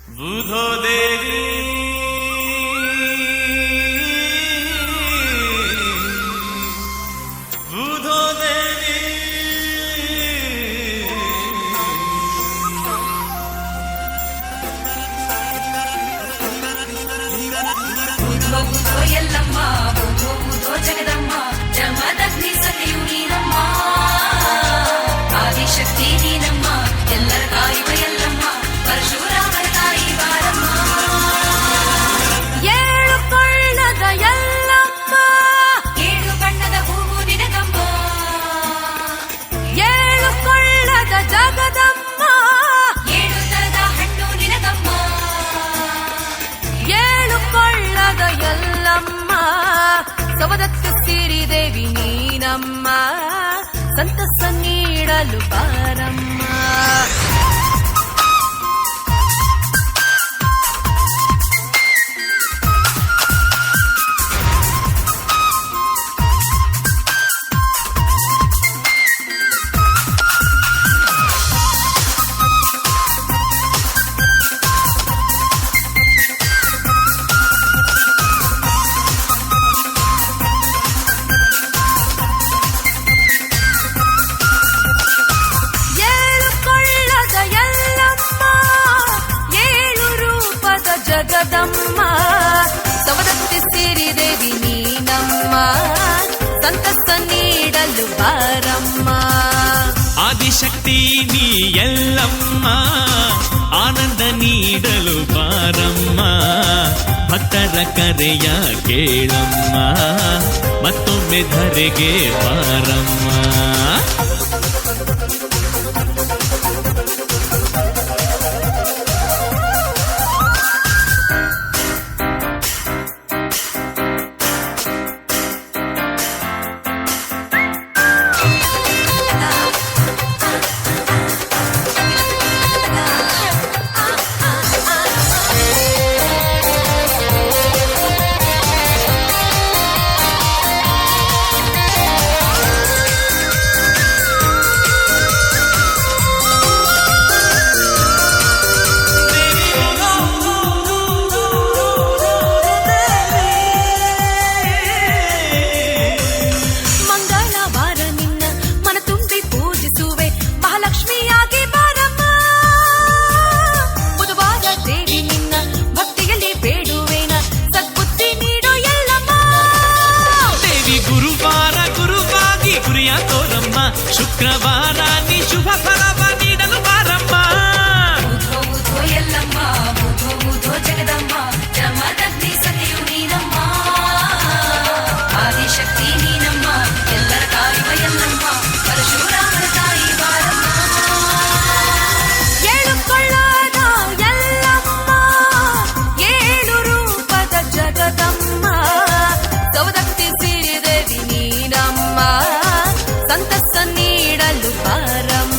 ಬುಧೋ ದೇವಿ ಬುಧೋ ದೇವಿ ಬುಧೋ ಬುಧೋ ಎಲ್ಲಮ್ಮ ಬುಧೋ ಬುಧೋ ಜಗದಮ್ಮ ಜಮದಗ್ನಿ ಸಖಿಯು ನೀನಮ್ಮ ಆದಿಶಕ್ತಿ ನೀನಮ್ಮ ಎಲ್ಲರ ಕಾಯುವ ಎಲ್ಲಮ್ಮ ಪರಶುರಾಮರ ತಾಯಿ ಬಾರಮ್ಮ ಏಳು ಕೊಳ್ಳದ ಎಲ್ಲಮ್ಮ ಏಳು ಬಣ್ಣದ ಹೂವು ನಿನಗಮ್ಮ ಏಳು ಕೊಳ್ಳದ ಜಗದಮ್ಮ ಏಳು ತರದ ಹಣ್ಣು ನಿನಗಮ್ಮ ಏಳು ಕೊಳ್ಳದ ಎಲ್ಲಮ್ಮ ಸವದತ್ತ ಸಿರಿದೇವಿ ನೀನಮ್ಮ ಸಂತಸ ನೀಡಲು ಬಾರಮ್ಮ ಜಗದಮ್ಮ ಸವದತ್ತಿ ಸಿರಿದೇವಿ ನೀನಮ್ಮ ಸಂತಸ ನೀಡಲು ಬಾರಮ್ಮ ಆದಿಶಕ್ತಿ ನೀ ಎಲ್ಲಮ್ಮ ಆನಂದ ನೀಡಲು ಬಾರಮ್ಮ ಭಕ್ತರ ಕರೆಯ ಕೇಳಮ್ಮ ಮತ್ತೊಮ್ಮೆ ಧರೆಗೆ ಬಾರಮ್ಮ ಶುಕ್ರವಾರ ನೀ ಶುಭ ಫಲವ ನೀಡಲು ಬಾರಮ್ಮ ಬುಧೋ ಬುಧೋ ಎಲ್ಲಮ್ಮ ಬುಧೋ ಬುಧೋ ಜಗದಮ್ಮ ಜಮದಗ್ನಿ ಸಖಿಯು ನೀನಮ್ಮ ಆದಿಶಕ್ತಿ ನೀನಮ್ಮ ಎಲ್ಲರ ಕಾಯುವ ಎಲ್ಲಮ್ಮ ಪರಶುರಾಮರ ತಾಯಿ ಬಾರಮ್ಮ ಏಳು ಕೊಳ್ಳದ ಎಲ್ಲಮ್ಮ ಏಳು ರೂಪದ ಜಗದಮ್ಮ ಸವದತ್ತಿ ಸಿರಿದೇವಿ ನೀನಮ್ಮ ಸಂತಸ ನೀಡಲು ಬಾರಮ್ಮ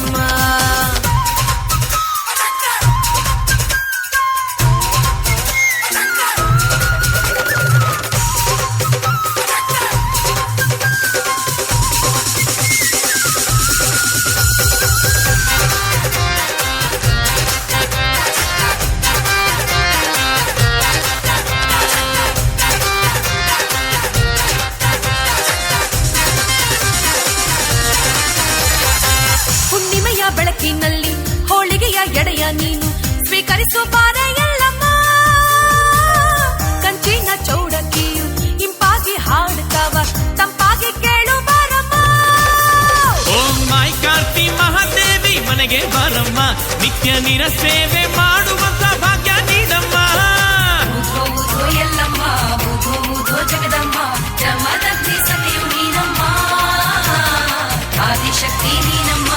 ಹುಣ್ಣಿಮೆಯ ಬೆಳಕಿನಲ್ಲಿ ಹೋಳಿಗೆಯ ಎಡೆಯ ನೀನು ಸ್ವೀಕರಿಸೋ ಬಾರ ಎಲ್ಲಮ್ಮ ಕಂಚಿನ ಚೌಡಕಿಯು ಇಂಪಾಗಿ ಹಾಡುತ್ತವ ತಂಪಾಗಿ ಕೇಳು ಬಾರಮ್ಮ ಓಂ ಮಾಯ್ ಕಾರ್ತಿ ಮಹಾದೇವಿ ಮನೆಗೆ ಬಾರಮ್ಮ ನಿತ್ಯ ನಿರ ಸೇವೆ ಮಾಡುವಂತ ಭಾಗ್ಯ ನೀಡಮ್ಮ ಬುಧೋ ಬುಧೋ ಎಲ್ಲಮ್ಮ ಬುಧೋ ಬುಧೋ ಜಗದಮ್ಮ ಜಮದಗ್ನಿ ಸಖಿಯು ನೀನಮ್ಮ ಆದಿಶಕ್ತಿ ನೀನಮ್ಮ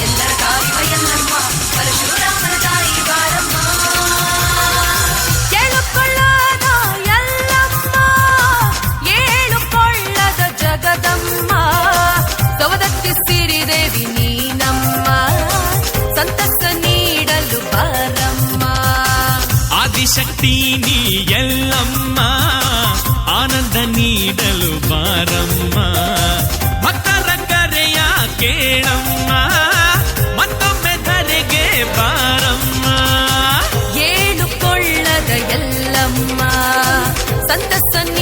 ಎಲ್ಲರ ಕಾಯುವ ಎಲ್ಲಮ್ಮ ಪರಶುರಾಮರ ತಾಯಿ ಬಾರಮ್ಮ ಏಳು ಕೊಳ್ಳದ ಎಲ್ಲಮ್ಮ ಏಳು ಕೊಳ್ಳದ ಜಗದಮ್ಮ ಸವದತ್ತಿ ಸಿರಿದೇವಿ ನೀನಮ್ಮ ಸಂತಸ ನೀಡಲು ಬಾರಮ್ಮ ಆದಿಶಕ್ತಿ ನೀ ಎಲ್ಲಮ್ಮ ಆನಂದ ನೀಡಲು ಬಾರಮ್ಮ ಭಕ್ತರ ಕರೆಯ ಕೇಳಮ್ಮ ಮತ್ತೊಮ್ಮೆ ಧರೆಗೆ ಬಾರಮ್ಮ ಏಳು ಸಂತಸನ್ನಿ